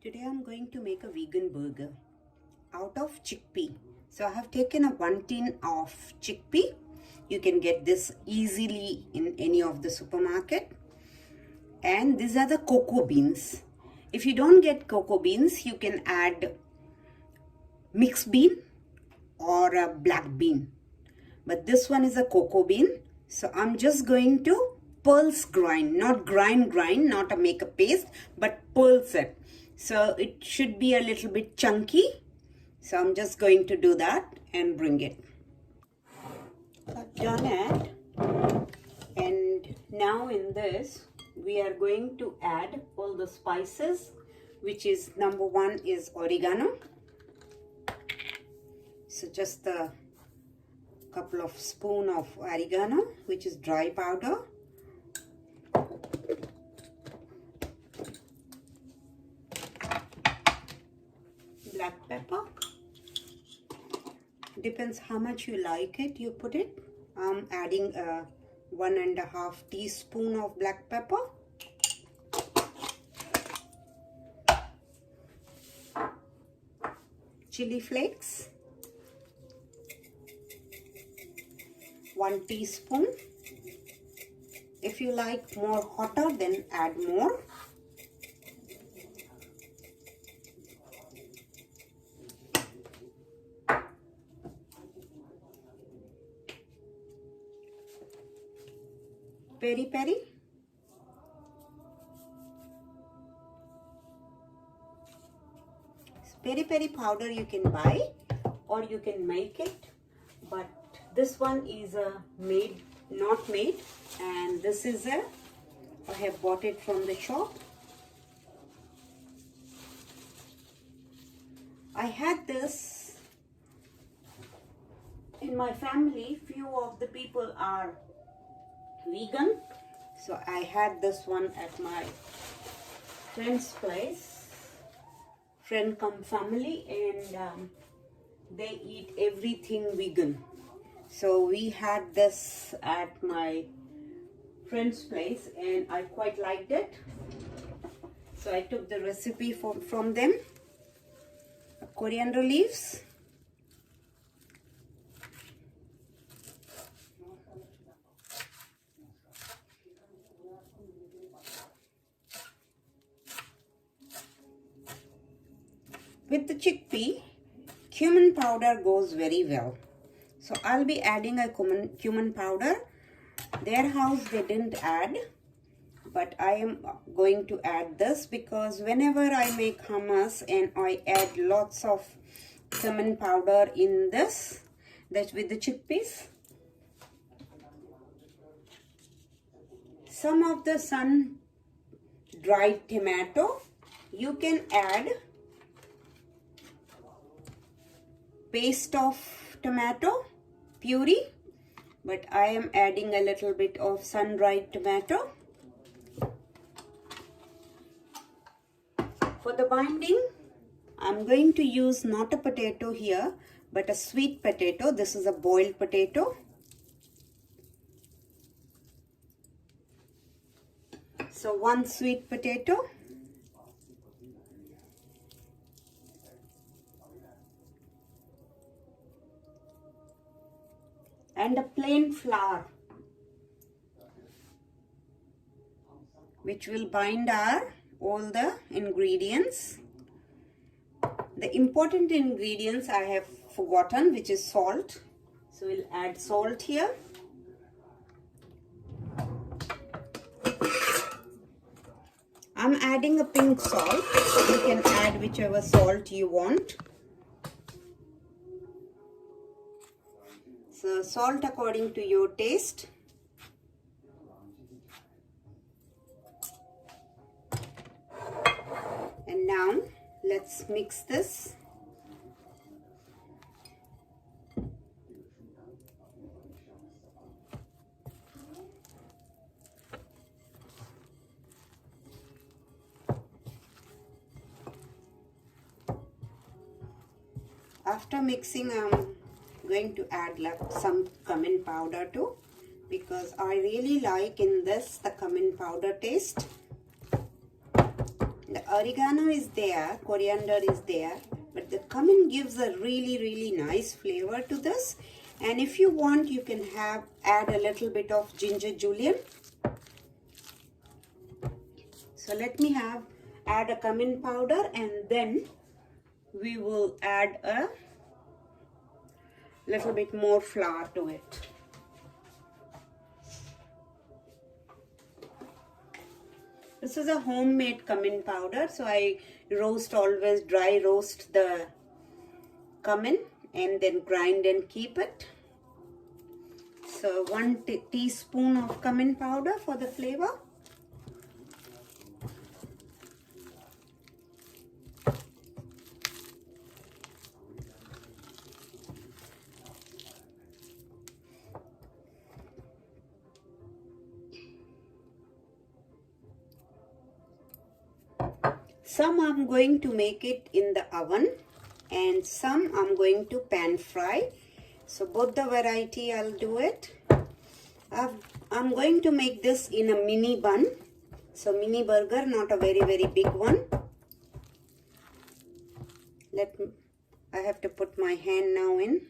Today I'm going to make a vegan burger out of chickpea. So I have taken a 1 tin of chickpea. You can get this easily in any of the supermarket. And these are the cocoa beans. If you don't get cocoa beans, you can add mixed bean or a black bean. But this one is a cocoa bean. So I'm just going to pulse grind, not grind, not to make a paste, but pulse it. So it should be a little bit chunky. So I'm just going to do that and bring it. I've done it. And now in this, we are going to add all the spices, which is number one is oregano. So just a couple of spoon of oregano, which is dry powder. Black pepper. Depends how much you like it, you put it. I'm adding a 1.5 teaspoon of black pepper. Chilli flakes. 1 teaspoon. If you like more hotter, then add more. Peri-peri. Peri-peri powder you can buy or you can make it, but this one is a not made, and this is I have bought it from the shop. I had this in my family. Few of the people are vegan, so I had this one at my friend's place, friend come family, and they eat everything vegan. So we had this at my friend's place and I quite liked it. So I took the recipe from them. Coriander leaves. With the chickpea, cumin powder goes very well. So I'll be adding a cumin powder. Their house they didn't add, but I am going to add this because whenever I make hummus and I add lots of cumin powder in this, that's with the chickpeas. Some of the sun-dried tomato, you can add paste of tomato puree, but I am adding a little bit of sun-dried tomato. For the binding, I'm going to use not a potato here, but a sweet potato. This is a boiled potato. So 1 sweet potato. And a plain flour, which will bind all the ingredients. The important ingredients I have forgotten, which is salt. So we'll add salt here. I'm adding a pink salt. You can add whichever salt you want. So salt according to your taste. And now let's mix this. After mixing, I'm going to add some cumin powder too, because I really like in this the cumin powder taste. The oregano is there, coriander is there, but the cumin gives a really nice flavor to this. And if you want, you can add a little bit of ginger julienne. So let me add a cumin powder, and then we will add a little bit more flour to it. This is a homemade cumin powder, so I always dry roast the cumin and then grind and keep it. So 1 teaspoon of cumin powder for the flavor. Some I'm going to make it in the oven and some I'm going to pan fry. So both the variety I'll do it. I'm going to make this in a mini bun. So mini burger, not a very big one. I have to put my hand now in.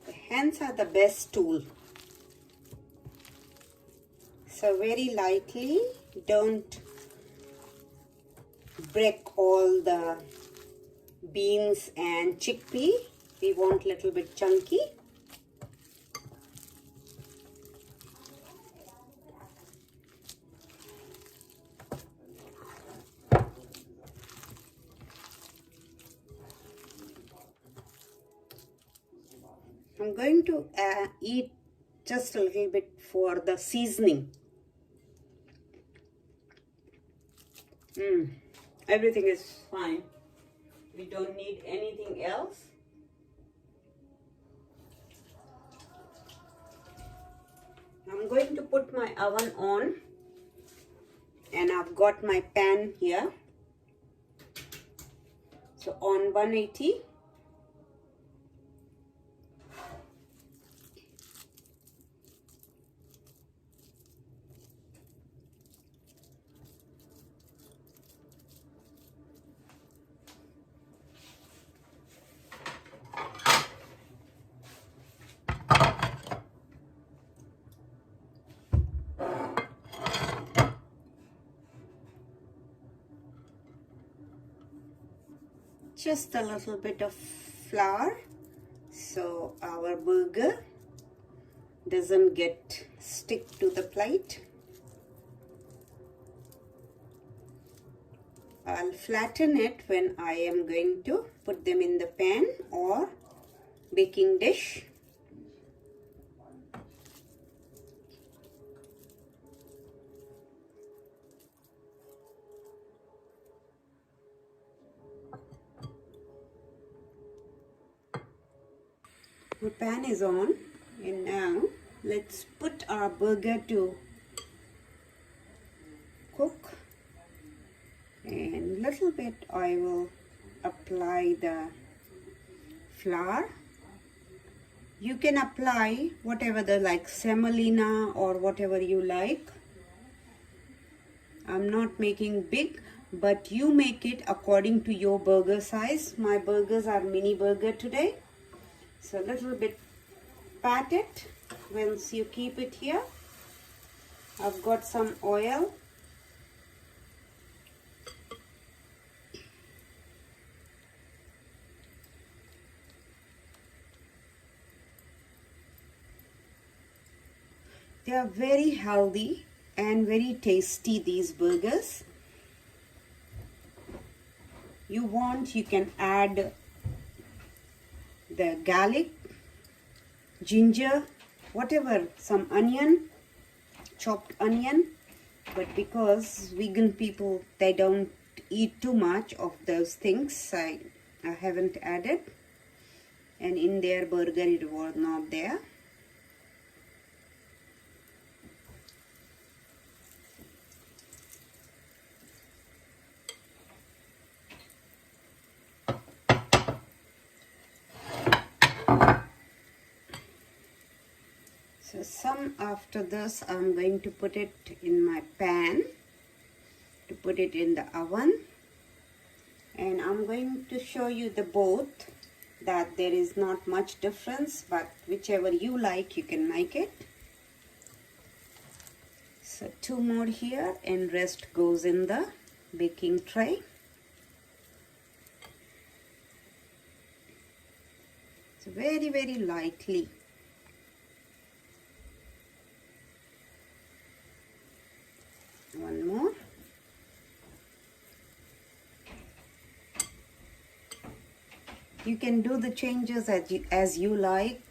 The hands are the best tool. So very lightly, don't break all the beans and chickpea. We want little bit chunky. I'm going to eat just a little bit for the seasoning. Everything is fine. We don't need anything else. I'm going to put my oven on, and I've got my pan here. So on 180. Just a little bit of flour so our burger doesn't get stick to the plate. I'll flatten it when I am going to put them in the pan or baking dish. The pan is on, and now let's put our burger to cook, and little bit I will apply the flour. You can apply whatever like semolina or whatever you like. I'm not making big, but you make it according to your burger size. My burgers are mini burger today. So a little bit pat it once you keep it here. I've got some oil. They are very healthy and very tasty, these burgers. You want, you can add the garlic, ginger, whatever, some onion, chopped onion, but because vegan people, they don't eat too much of those things, I haven't added, and in their burger it was not there. after this, I'm going to put it in my pan to put it in the oven, and I'm going to show you the both, that there is not much difference, but whichever you like you can make it. So 2 more here, and rest goes in the baking tray. So very lightly. One more. You can do the changes as you like,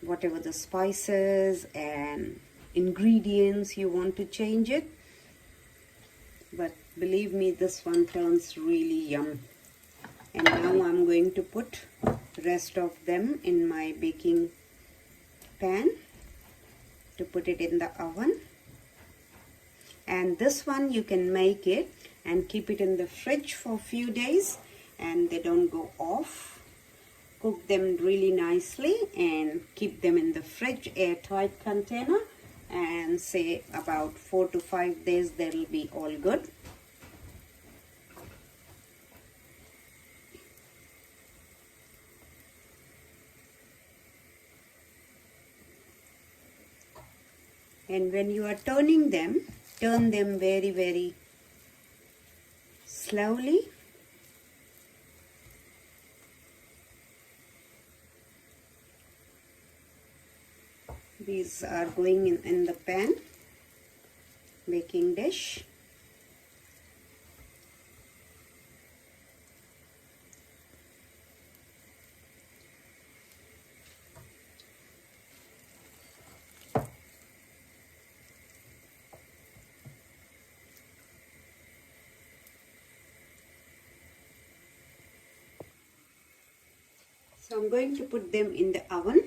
whatever the spices and ingredients you want to change it. But believe me, this one turns really yum. And now I'm going to put the rest of them in my baking pan to put it in the oven. And this one you can make it and keep it in the fridge for a few days and they don't go off. Cook them really nicely and keep them in the fridge, airtight container, and say about 4 to 5 days they'll be all good. And when you are turning them, turn them very slowly. These are going in the pan, baking dish. So I'm going to put them in the oven.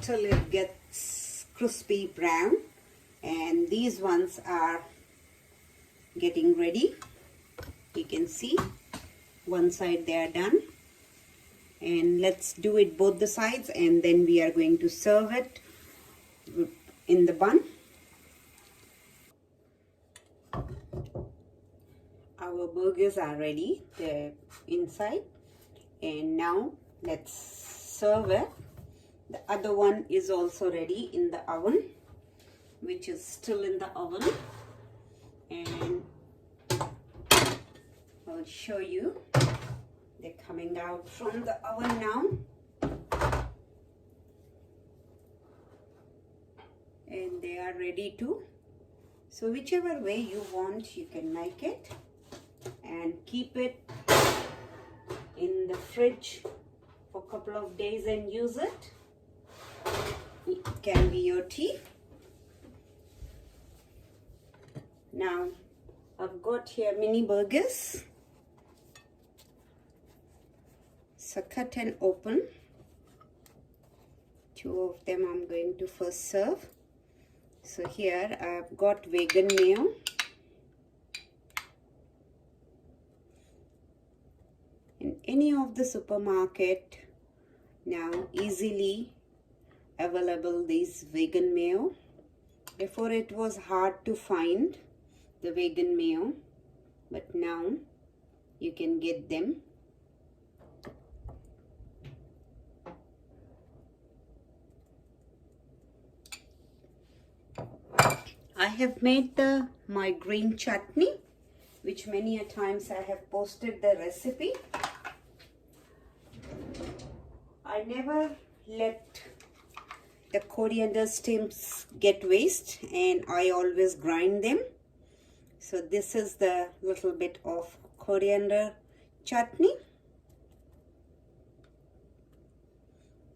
Till it gets crispy brown, and these ones are getting ready. You can see one side they are done, and let's do it both the sides, and then we are going to serve it in the bun. Our burgers are ready, they're inside, and now let's serve it. The other one is also ready in the oven, which is still in the oven, and I'll show you. They're coming out from the oven now, and they are ready to. So whichever way you want, you can make it and keep it in the fridge for a couple of days and use it. It can be your tea. Now I've got here mini burgers. So cut and open. 2 of them I'm going to first serve. So here I've got vegan mayo. In any of the supermarket now easily available these vegan mayo. Before it was hard to find the vegan mayo, but now you can get them. I have made my green chutney, which many a times I have posted the recipe. I never let the coriander stems get waste, and I always grind them. So this is the little bit of coriander chutney.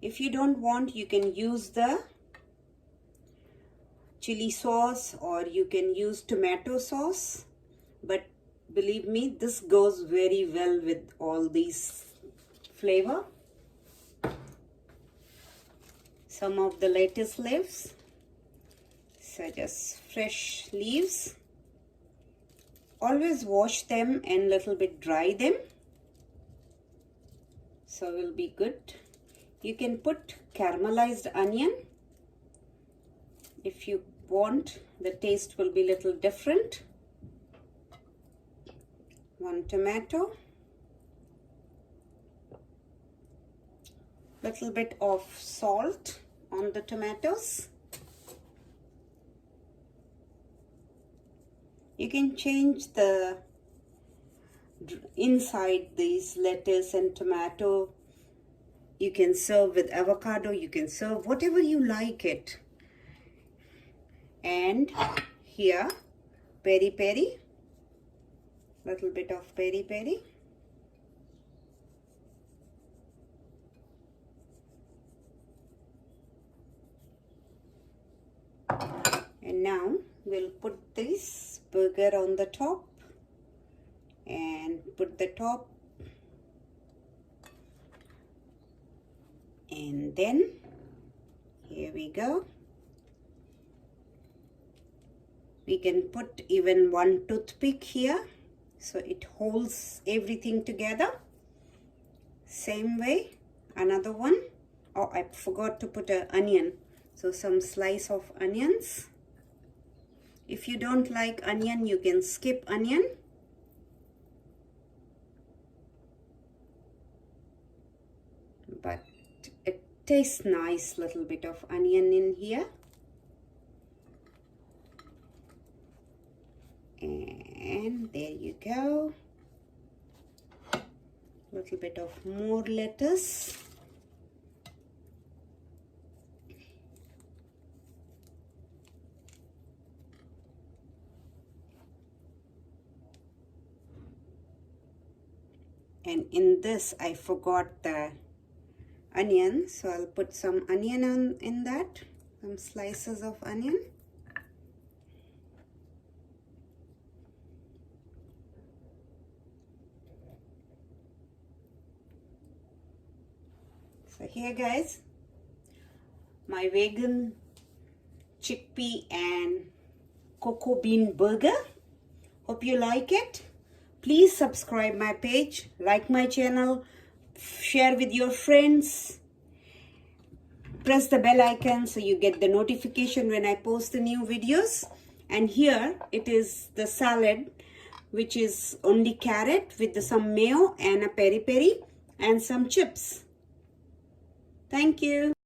If you don't want, you can use the chili sauce or you can use tomato sauce, but believe me, this goes very well with all these flavor. Some of the lettuce leaves, so just fresh leaves. Always wash them and little bit dry them. so will be good. You can put caramelized onion if you want. The taste will be little different. 1 tomato, little bit of salt on the tomatoes. You can change the inside these lettuce and tomato. You can serve with avocado, you can serve whatever you like it. And here, peri-peri, little bit of peri-peri. And now we'll put this burger on the top and put the top, and then here we go. We can put even 1 toothpick here so it holds everything together. Same way, another one. Oh, I forgot to put an onion, so some slice of onions. If you don't like onion, you can skip onion. But it tastes nice, little bit of onion in here. And there you go. Little bit of more lettuce. And in this, I forgot the onion, so I'll put some onion in that, some slices of onion. So here guys, my vegan chickpea and cocoa bean burger. Hope you like it. Please subscribe my page, like my channel, share with your friends, press the bell icon so you get the notification when I post the new videos. And here it is the salad, which is only carrot with some mayo and a peri-peri and some chips. Thank you.